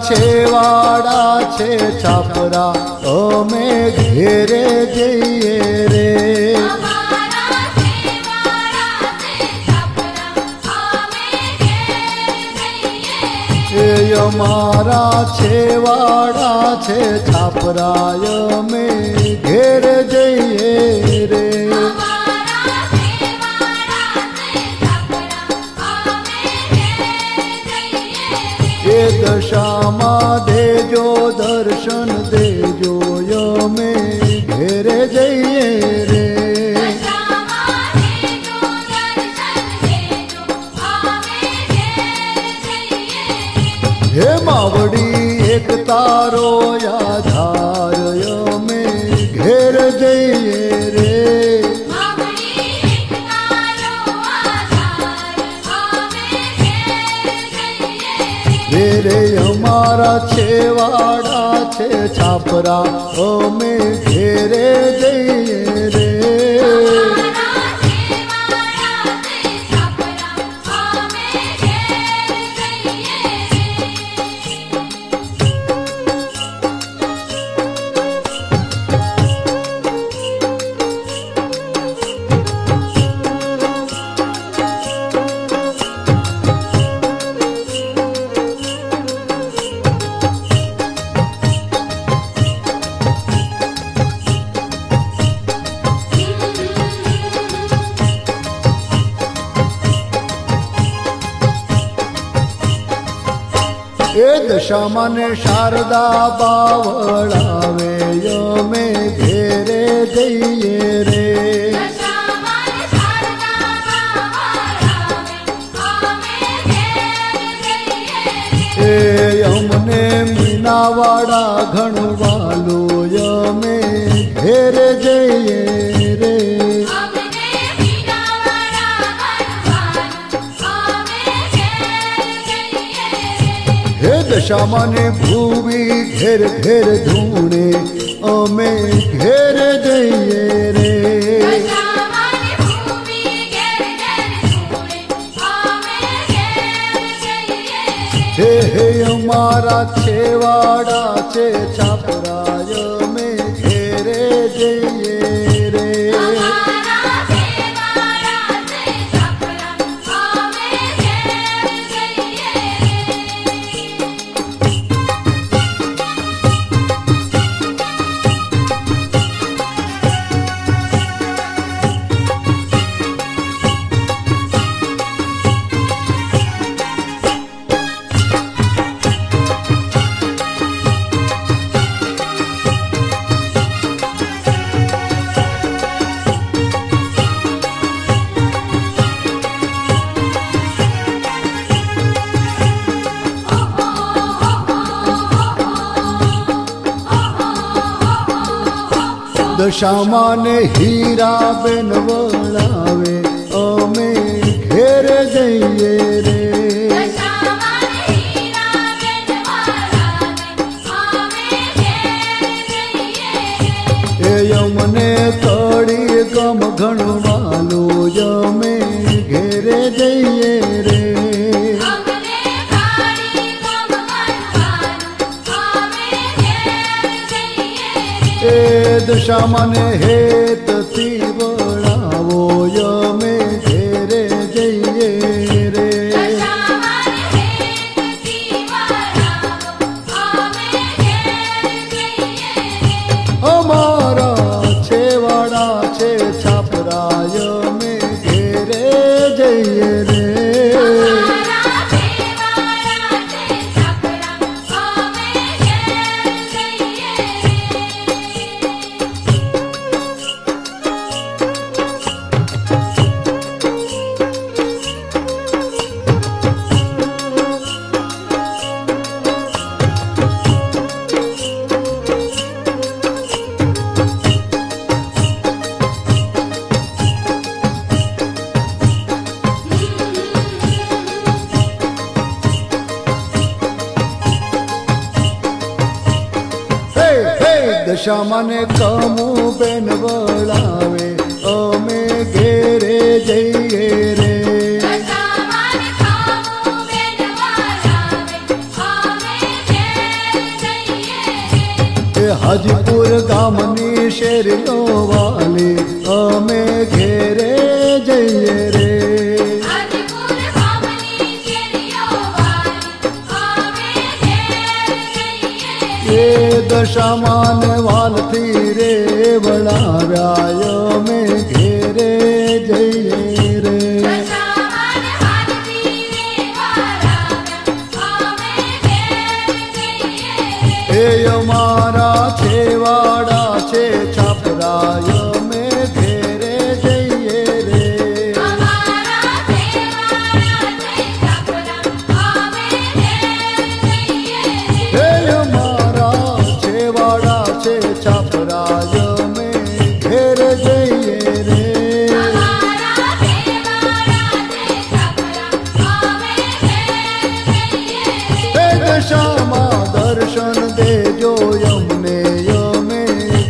છેવાડા છે છાપરા અમે ઘેરે જઈએ રે એ અમારા છેવાડા છે છાપરા અમે ઘેર જઈએ રે એ દશામાં દેજો દર્શન દેજો અમે ઘેર જઈએ રે હે માવડી એક તારો આધાર અમે ઘેર જઈએ રે રે અમારા છેવાડા છે છાપરા અમે ઘેરે જઈએ રે એ દશામાં ને શારદા બાવળાવે અમે ઘેરે જઈએ રે એ અમને મીનાવાડા ઘણવાલો અમે ઘેરે જઈએ રે હે દશામાં ને ભૂવી ઘેર ઘેર ધૂણે અમે ઘેર જઈએ રે હે હે અમારા છેવાડા છે છાપરા અમે ઘેરે જઈએ રે દશામાં ને હીરા બેન વળાવે અમે ઘેર જઈએ રે એ અમને કડી ગમ ઘણવાલો અમે ઘેરે જઈએ રે એ દશામાં ને હેતથી વળાવો અમે ઘેરે જઈએ રે અમારા છેવાડા છે છાપરા અમે ઘેરે જઈએ રે દશામાં ને કમુ બેન વળાવે અમે ઘેરે જઈએ રે હાજીપુર ગામની શેરીઓ વાલી અમે ઘેરે જઈએ રે. હાજીપુર ગામની શેરીઓ વાલી અમે ઘેર જઈએ એ દશામાન વાલથી રે વળાવ્યા અમે ઘેરે જઈએ રે. દશામાન વાલથી રે વળાવ્યા અમે ઘેર જઈએ એ અમારા છેવાડા છે છાપરાય અમે ઘેરે જઈએ રે. અમારા દેવાળા છે છાપરા અમે ઘેર જઈએ હે અમારા છેવાડા છે છાપરાય અમે ઘેર જઈએ રે. અમારા દેવાળા છે છાપરા અમે ઘેર જઈએ હે દશામાં દર્શન દેજો અમને અમે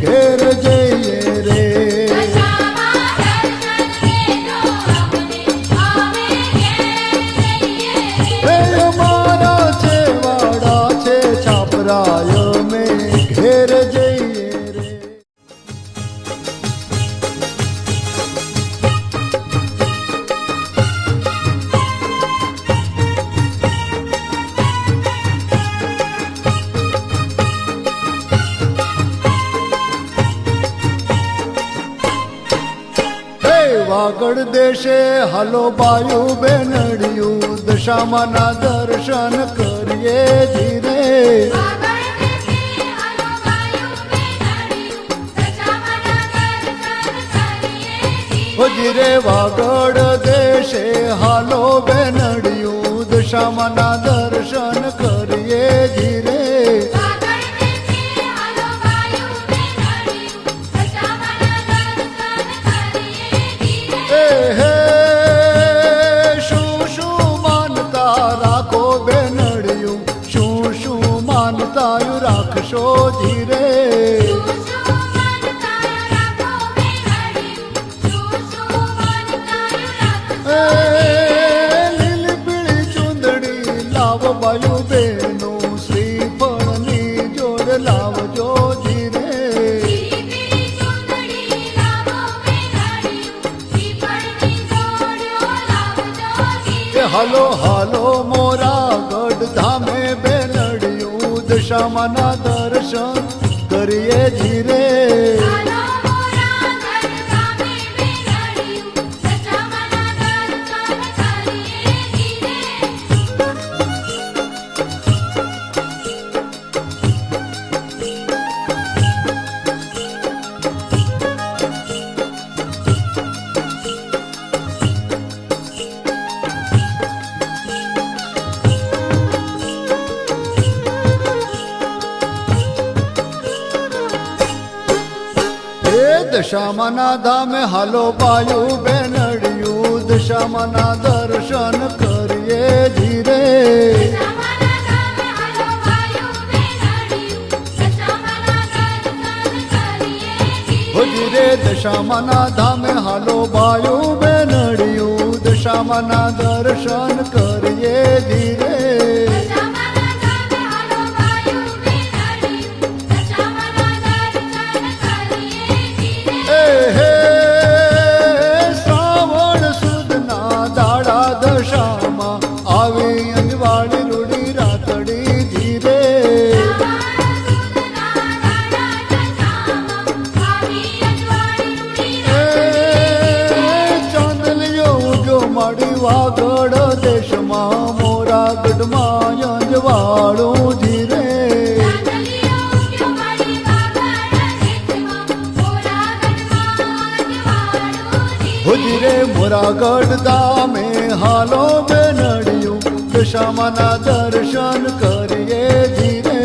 ઘેર જઈએ રે. દશામાં દર્શન દેજો અમને અમે ઘેર જઈએ હે અમારા છેવાડા છે છાપરાય અમે ઘેર જઈએ રે. હે વાગડ દેશે હાલો બાયું બેનડિયું દશામાના દર્શન કરીએ ધીરે. આગળ દેશે હલો ગાયું બેનડિયું દશામાના દર્શન કરીએ ઓ ધીરે વાગડ દેશે હાલો બેનડિયું દશામાના દર્શન કરીએ ધીરે. આગળ દેશે હલો ગાયું બેનડિયું દશામાના દર્શન કરીએ એ હે શું શું માનતા રાખો બેનડિયું શું શું માનતા રાખશો ધીરે. એ લીલી પીળી ચૂંદડી લાવ બાયું બેનું શ્રીફળની જોડ લાવજો ધીરે. એ હાલો હાલો મોરા ગઢ ધામે બેનડિયું દશામાના દર્શન કરીએ ધીરે. એ દશામાના ધામે હાલો બાયું બેનડિયું દશામાના દર્શન કરીએ ધીરે. ઓ ધીરે દશામાના ધામે હાલો બાયું બેનડિયું દશામાના દર્શન કરીએ ધીરે. એ હે શ્રાવણ સુદના દાડા દશામાં આવી અંજવાળી રૂડી રાતડી ધીરે. એ ચાંદલિયો ઉગ્યો માડી વાગડ દેશમાં મોરા ગઢમાં અંજવાળું ધીરે. ધીરે મોરાગઢ ધામે હાલો બેનડિયું દશામાના દર્શન કરીએ ધીરે.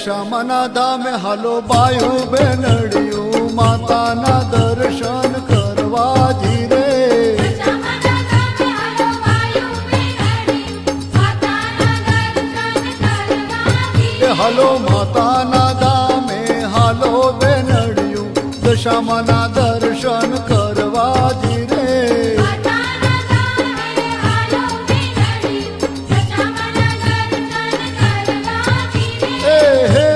દશામાના ધામે હાલો બાયું બેનડિયું માતાના દર્શન કરવા ધીરે દશામાના ધામે હાલો બાયું બેનડિયું માતાના દર્શન કરવા ધીરે હાલો માતાના ધામે હાલો બેનડિયું દશામાના દર્શન કરવા ધીરે માતાના ધામે હાલો બેનડિયું દશામાના દર્શન કરવા ધીરે હે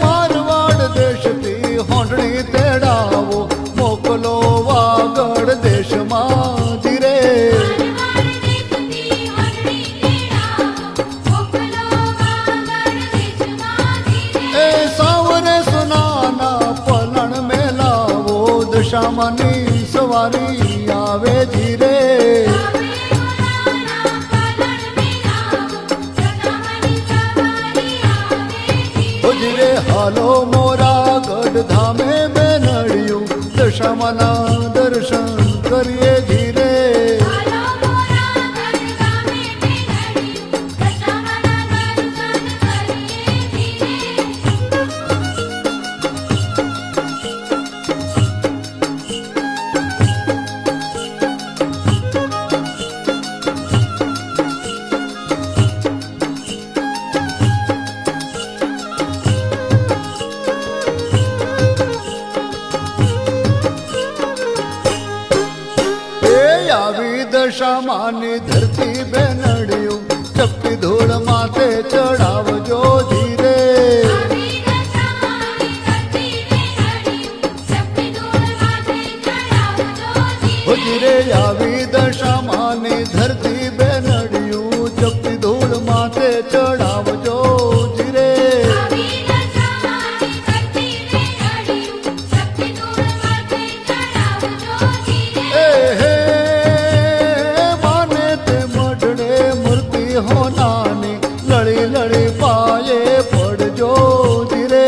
મારવાડ દેશથી હોંડણી તેડાવો મોકલો વાગડ દેશમાં ધીરે એ સાવરે સુનાના પલણ મેલાવો દશામાની સવારી આવે ધીરે ધીરે હાલો મોરા ગઢ ધામે બેનડિયું દશામાના દર્શન કરીએ ધીરે આવી દશામાની ધરતી બેનડિયું ચપટી ધૂળ માથે ચડાવજો ધીરે ધીરે આવી દશામાની ધરતી બેનડિયું ચપટી ધૂળ માથે ચડાવજો ધીરે હે માને તે મઢડે મૂર્તિ હોનાની લડી લડી પાયે પડજો ધીરે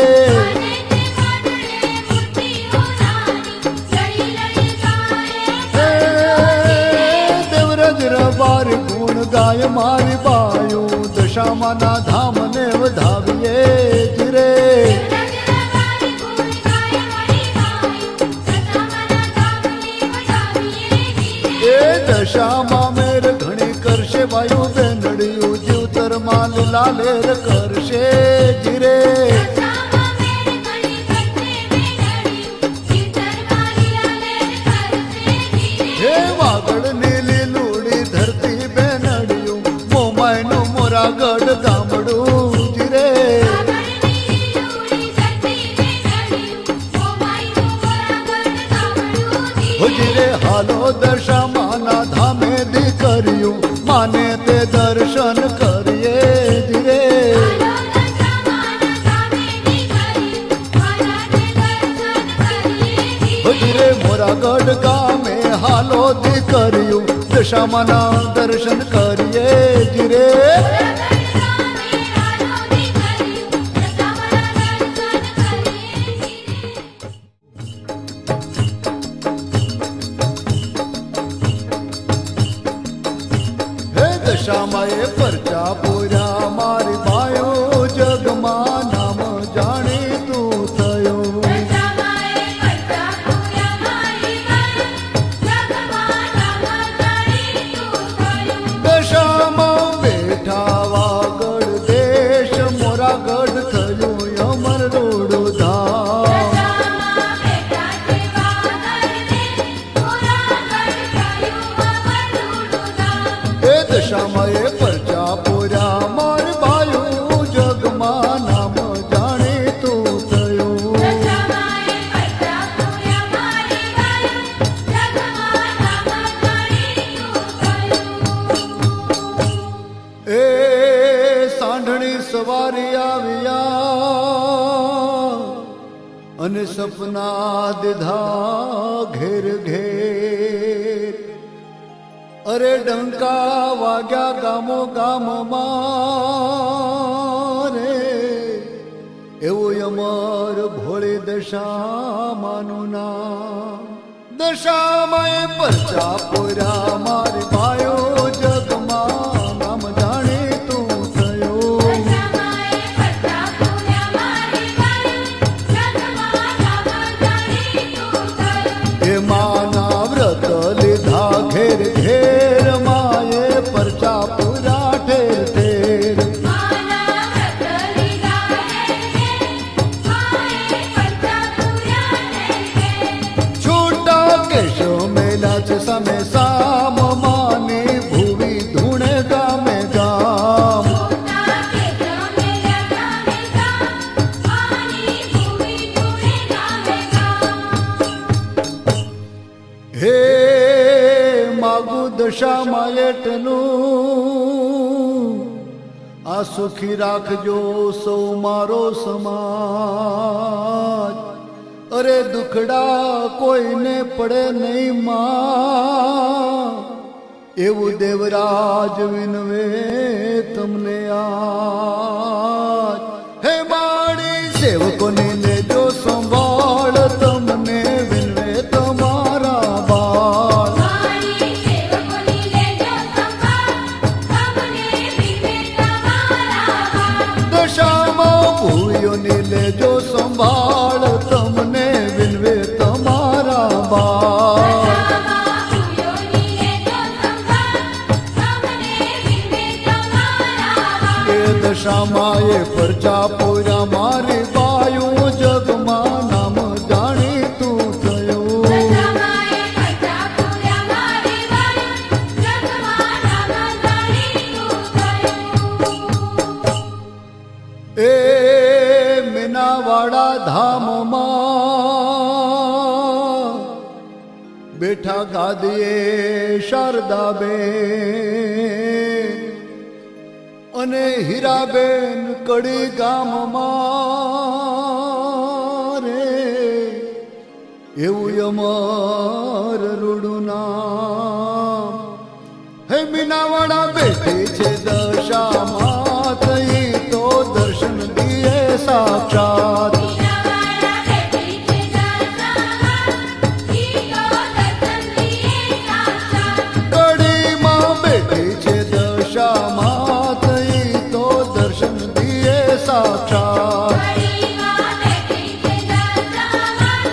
દેવરજ રબારી ગુણ ગાય મારી બાયું દશામાના ધામને વધાવીએ ધીરે એ દશામાં મેર ઘણી કરશે વાયુ બેનડિયું જીવતર માલ લાલેર કરશે ધીરે હે વાગડ નીલી લૂડી ધરતી બેનડિયું મોમાયનું મોરાગઢ ગામડું ધીરે ધીરે હાલો દશામાના ધામે દીકરીયું માને તે દર્શન કરીએ ધીરે ધીરે મોરાગઢ ગામે હાલો દીકરીયું દશામાના દર્શન કરીએ ધીરે હે દશામાએ પરચા પૂર્યા મારી બાયો જગમાં નામ જાણીતું થયું દશામાં બેઠા વાગડ દેશ મોરાગઢ થયું અમર રોડ ધામ એ દશામાએ પરચા પૂર્યા મારી બાયું જગમાં નામ જાણીતું થયું એ સાંઢણી સવારી આવ્યા અને સપના દીધા ઘેર ઘેર અરે ડંકા વાગ્યા ગામો ગામમાં રે એવું અમર ભોળી દશામાનું નામ દશામાએ પરચા પૂર્યા મારી બાયો જગમાં નામ જાણીતું થયું દશામાએ પરચા આ સુખી રાખજો સૌ મારો સમાજ. અરે દુખડા કોઈને પડે નહીં માં, એવું દેવરાજ વિનવે તમને આજ. હે મારી સેવકોને લેજો સંભાળ, તમને વિનવે તમારા બાળ. મારી સેવકોની લેજો સંભાળ, તમને વિનવે તમારા બાળ. દશામાં ભૂયોની લેજો સંભાળ, તમને વિનવે તમારા બાળ. દશામાં ભૂયોની લેજો સંભાળ, તમને વિનવે તમારા બાળ. એ દશામાં એ પરચા પૂરા મારી બાયું, જગમાં નામ જાણીતું થયું. દશામાએ પચા પૂર્યા મારી બાયું, જગમાં નામ જાણીતું થયું. એ મીનાવાડા ધામમાં બેઠા ગાદીએ શારદાબેન, અને હીરાબેન કડી ગામમાં રે, એવું અમાર રૂડું નામ. હે મીનાવાડા બેઠી છે દશામાં, થઈ તો દર્શન દીએ સાક્ષાત. મીનાવાડા બેઠી છે દશામાં, ઈ તો દર્શન દીએ સાક્ષાત. કડીમાં બેઠી છે દશામાં, થઈ તો દર્શન દીએ સાક્ષાત. કડીમાં બેઠી છે દશામાં,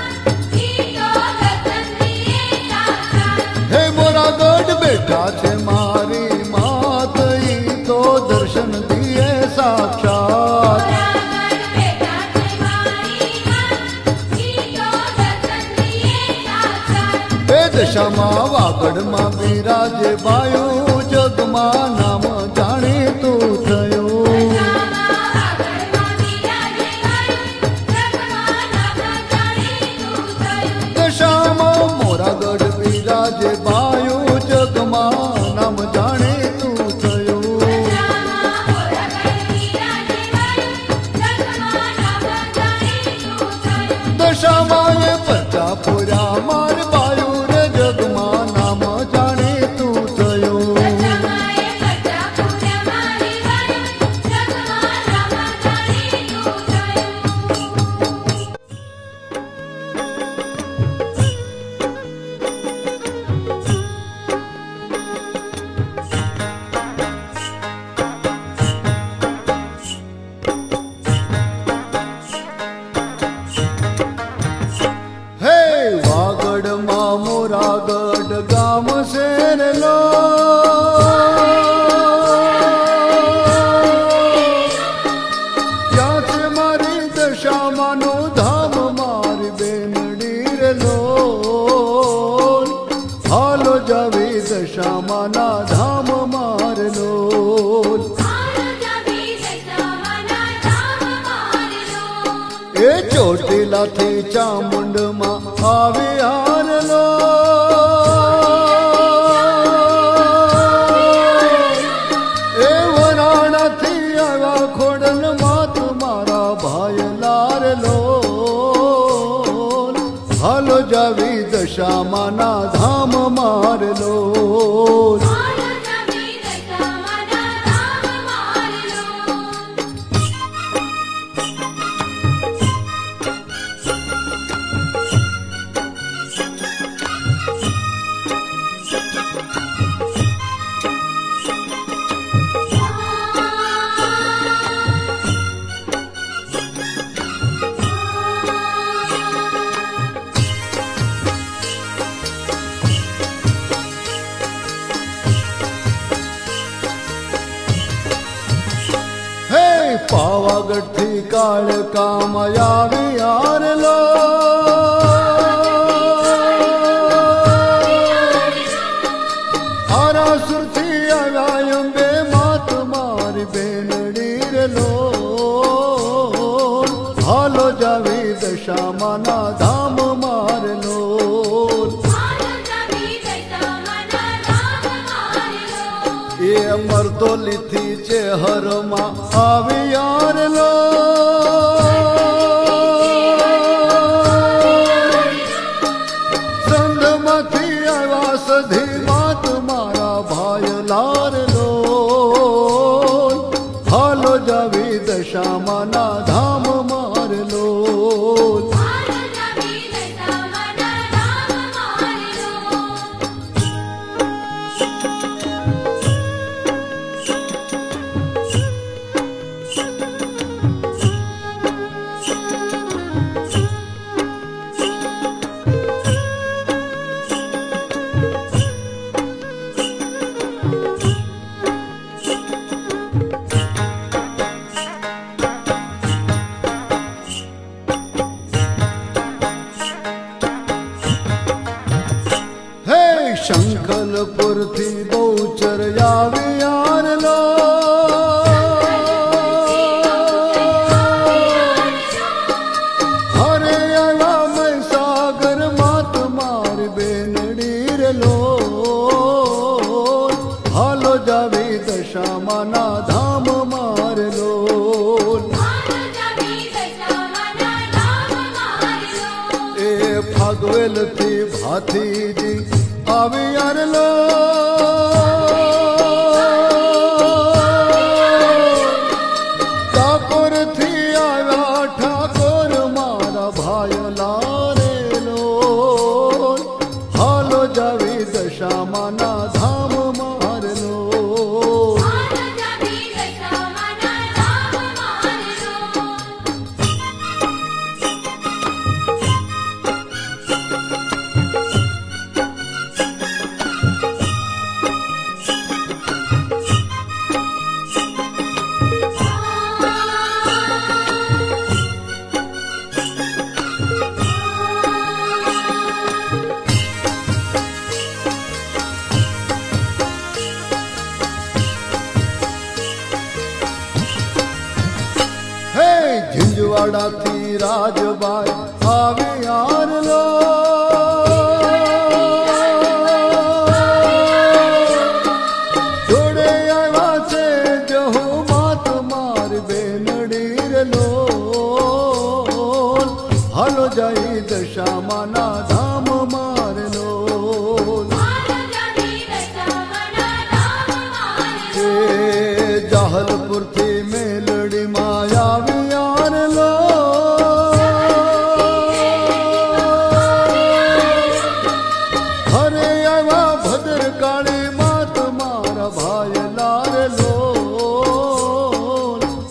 ઈ તો દર્શન દીએ સાક્ષાત. હે મોરાગઢ બેઠા છે મારી માત, ઈ તો દર્શન દીએ સાક્ષાત. મોરાગઢ બેઠા છે મારી માં, ઈ તો દર્શન દીએ સાક્ષાત. હે દશામાં વાગડમાં બિરાજે બાયું, જગમાં નામ જાણીતું થયું. દશામાં વાગડમાં બિરાજે બાયું, જગમાં નામ જાણીતું થયું. દશામાં મોરાગઢ બિરાજે બાયું, જગમાં નામ જાણીતું થયું. દશામાં મોરાગઢ બિરાજે બાયું, જગમાં નામ જાણીતું થયું. દશામાં એ પરચા પૂર્યા માર બાયું રે, જગમાં નામ જાણીતું થયું. દશામાએ પચા પૂર્યા મારી બાયું, જગમાં નામ જાણીતું થયું. હે વાગડમાં મોરાગઢ ગામ શેરલો, ત્યાં છે મારી દશામાનું ધામ, મારી બેનડી રે લોલ. હાલો જાવી દશામાના ધામ માર લોલ. હાલો જાવી દશામાના ધામ મારલો. એ ચોટીલાથી ચામુંડમાં આવી હારલો, એ વરાણાથી આવ્યા ખોડલ માત મારા ભાઈ લારલો. હાલો જાવી દશામાના ધામ મારલો. હાલો જાવી દશામાના ધામ મારલો. હે પાવાગઢથી કાળકામ આવી હારલો, આરાસુરથી આવ્યા અંબે માત મારી બેનડી રે લોલ. હાલો જાવી દશામાના ધામ મારલો. હાલો જાવી દશામાના ધામ મારલો. એ અમર તો ડોલીથી ચેહરમાં આવી યાર લો સંધમાંથી આવ્યા સધી માત મારા ભાઈ લાર લો હાલો જાવી દશામાના ધામ માર લો હાલો જાવી દશામાના ધામ મારલો. હે શંખલપુરથી બહુચર આવી યાર લો હરે આવ્યા મહીસાગર માત મારી બેનડી રે લો હાલો જાવી દશામાના ધામ માર લો હાલો જાવી દશામાના ધામ મારલો. એ ફાગવેલથી ભાથીજી આવી યાર લો ડાકોરથી આવ્યા ઠાકોર મારા ભાઈ લારે લો હાલો જાવી દશામાના ધામ માર લો હાલો જાવી દશામાના ધામ મારલો. હે ઝીંઝવાડાથી રાજબાઈ આવી યાર લો જોડે આવ્યા છે જહુ માત માર બેનડી રે લો હાલો જાય દશામાના ધામ માર લો હાલો જાવી દશામાના ધામ મારલો. એ જાહલપુરથી મેલડીમાં આવી યાર લો હરે આવ્યા ભદ્રકાળી માત મારા ભાઈ લાર લો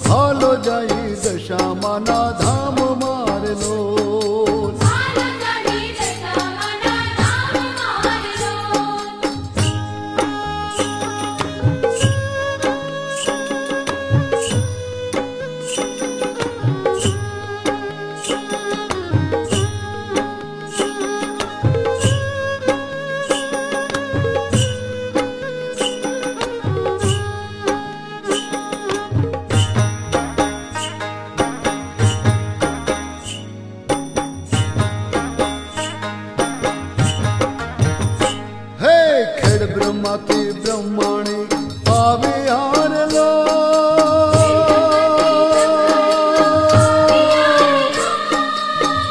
હાલો જાય દશામાના ધામ માર લો હાલો જાવી દશામાના ધામ મારલો. હે ખેડ બ્રહ્માથી બ્રહ્માણી આવી યાર લો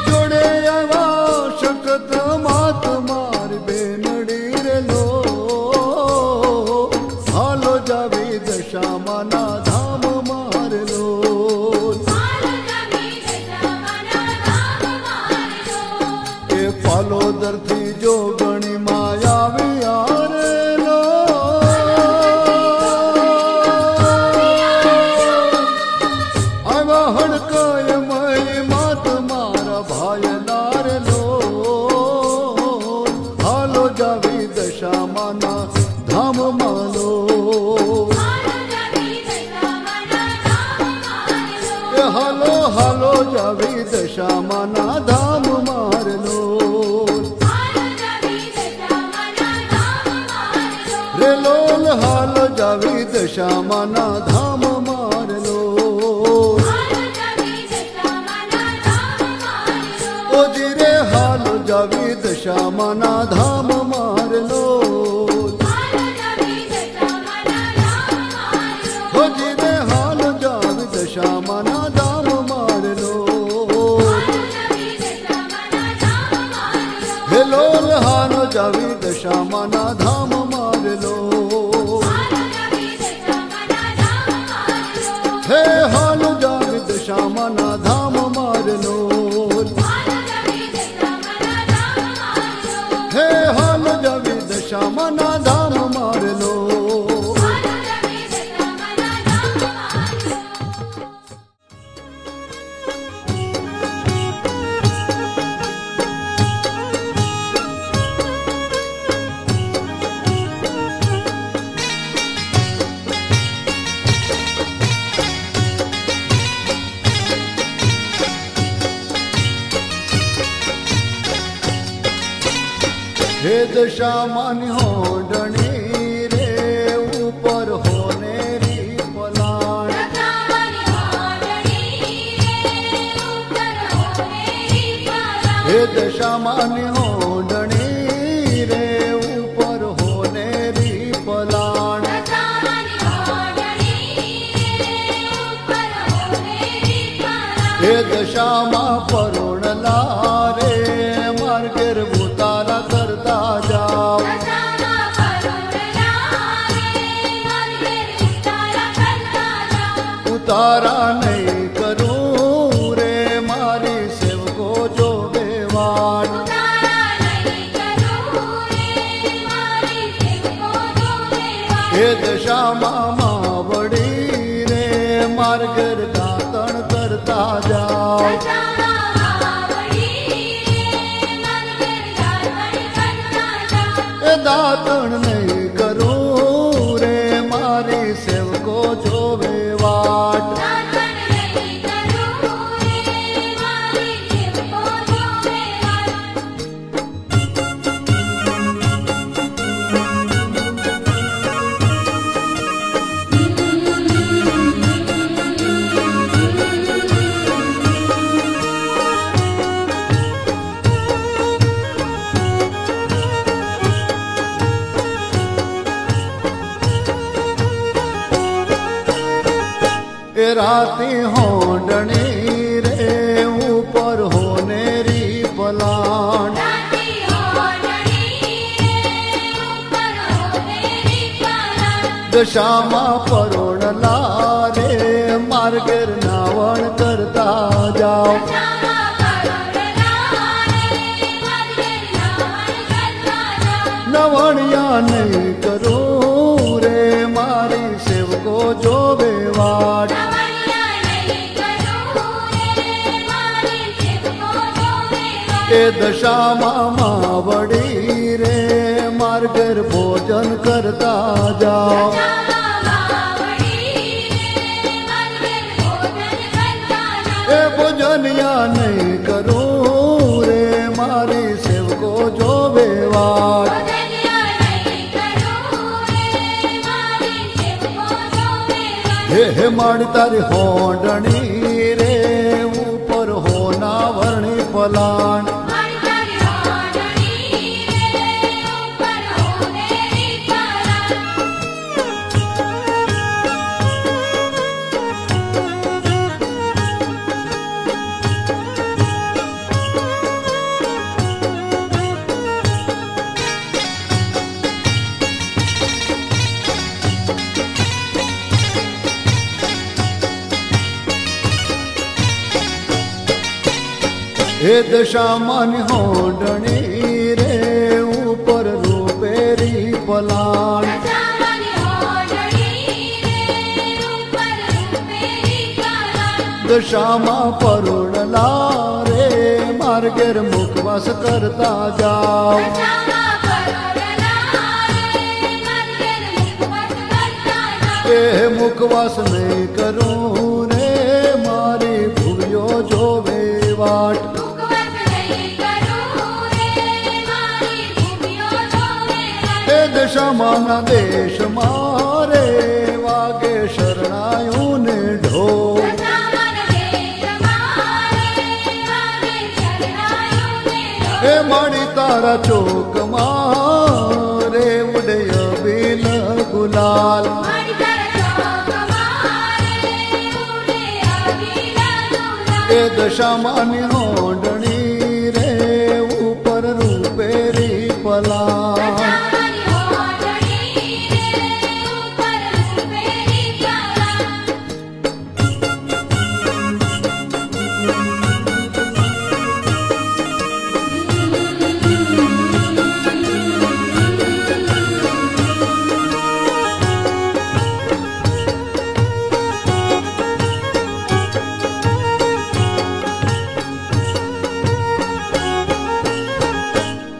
જોડે આવ્યા શકત માત માર બેનડી રે લો હાલો જાવી દશામાના ધામ માર લો હાલો જાવી દશામાના ધામ મારલો. એ પાલોદરથી જોગણી માં આવી યાર લો આવ્યા હડકાય મય માત મારા ભાઈ લાર લો હાલો જાવી દશામાના ધામ માલો હાલો જાવી દશામાના ધામ મારલો. એ હાલો હાલો જાવી દશામાના ધામ માર લો હાલો જાવી દશામાના ધામ મારલો. રે લોલ હાલો જાવી દશામાના ધામ માર લો હાલો જાવી દશામાના ધામ મારલો. ઓજી રે હાલો જાવી દશામાના ધામ માર લો હાલો જાવી દશામાના ધામ મારલો. હે હાલ જાગ દશામાના ધામ મારનો હે હાલ જાગ દશામાના ધામ મારનો હે દશામાની હોડણી રે ઉપર હોનેરી પલાણ હે દશામાની હોડણી રે ઉપર હોનેરી પલાણ હે દશામાં પરોણલા રે માર્ગેર ભૂતાલા કરતા જાઓ ઉતારા નહીં કરું રે મારી સેવકો જો બેવાડ હે દશામાં માવડી રે માર્ગર દાતણ કરતા જાઓ એ દાતણ નહીં કરું રે મારી સેવકો જોવે વાટ એ રાતી હોડણી રે ઉપર હોનેરી પલાણ દશામાં પરોણલા રે માર્ગેર નાવણ કરતા જાઓ નવણિયા નહીં કરું રે મારી સેવકો જોવે વાટ એ દશામાં માવડી રે માર્ગેર ભોજન કરતા જાઓ એ ભોજનિયા નહીં કરું રે મારી સેવકો જોવે વાટ હે માડી તારી હોડણી રે ઉપર હોના વર્ણી પલાણ હે દશામાની હોડણી રે ઉપર રૂપેરી પલાણ દશામાં પરોણલા રે માર્ગેર મુખવાસ કરતા જાઓ એ મુખવાસ નહીં કરું રે મારી ભૂલ્યો જોવે વાટ એ દશામાના દેશ મારે વાગે શરણાયું ને ઢોલ એ માડી તારા ચોકમાં રે ઉડે અબીલ ગુલાલ એ દશામાની હોડણી રે ઉપર રૂપેરી પલાણ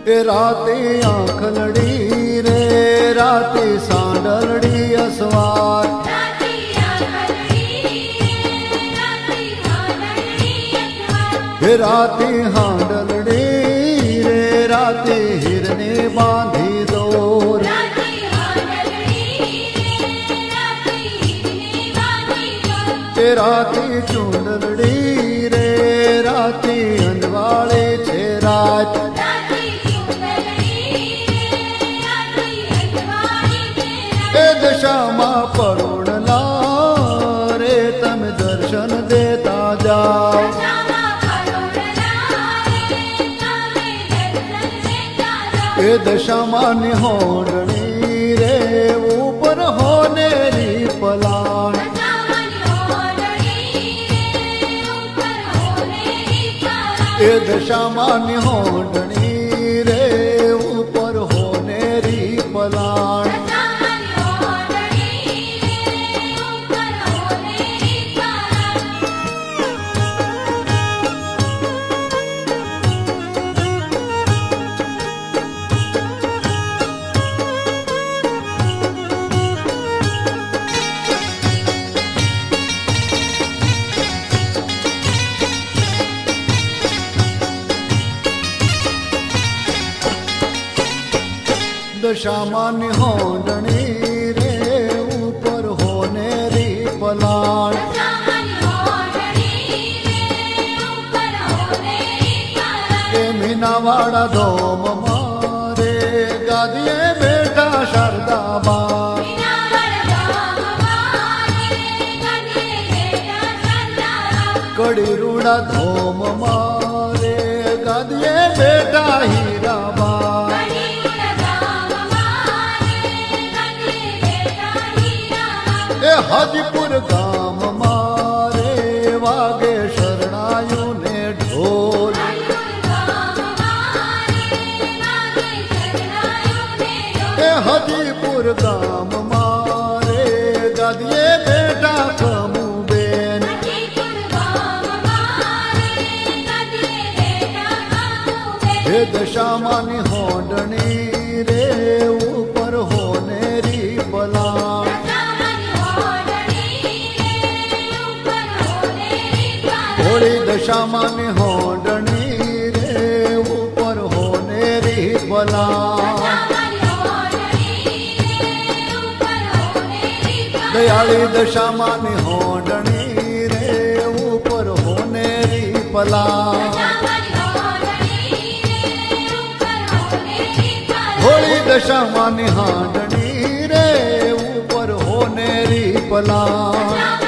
એ રાતે આંખ લડી રે રાતે સાંડલડી અસવાર હે રાતે હાંડલડી રે રાતે હિરને બાંધી દોર એ રાતે ચૂંદલડી રે રાતે અંજવાળે છે રાત એ દશામાં પરોણલા રે તમે દર્શન દેતા જાઓ એ દશામાં નિહોડણી રે ઉપર હોનેરી પલાણ એ દશામાં નિહોડણી રે ઉપર હોનેરી પલાણ દશામાં નિહોડણી રે ઉપર હોનેરી પલાણ એ મીનાવાળા ધોમ મારે ગાદીએ બેઠા શારદાબા કડી રૂડા ધોમ મારે ગાદીએ બેઠા હીરાબા એ હાજીપુર ગામ મારે વાગે શરણાયું ને ઢોલ એ હાજીપુર ગામ મારે ગાદીએ બેઠા કમુબેન હે દશામાં નિહોડણી રે ઉપર હોનેરી પલાણ હોળી દશામાં નિહોડણી રે ઉપર હોનેરી પલાણ દયાળી દશામાં નિહોડણી રે ઉપર હોનેરી પલાણ હોળી દશામાં નિહાડણી રે ઉપર હોનેરી પલાણ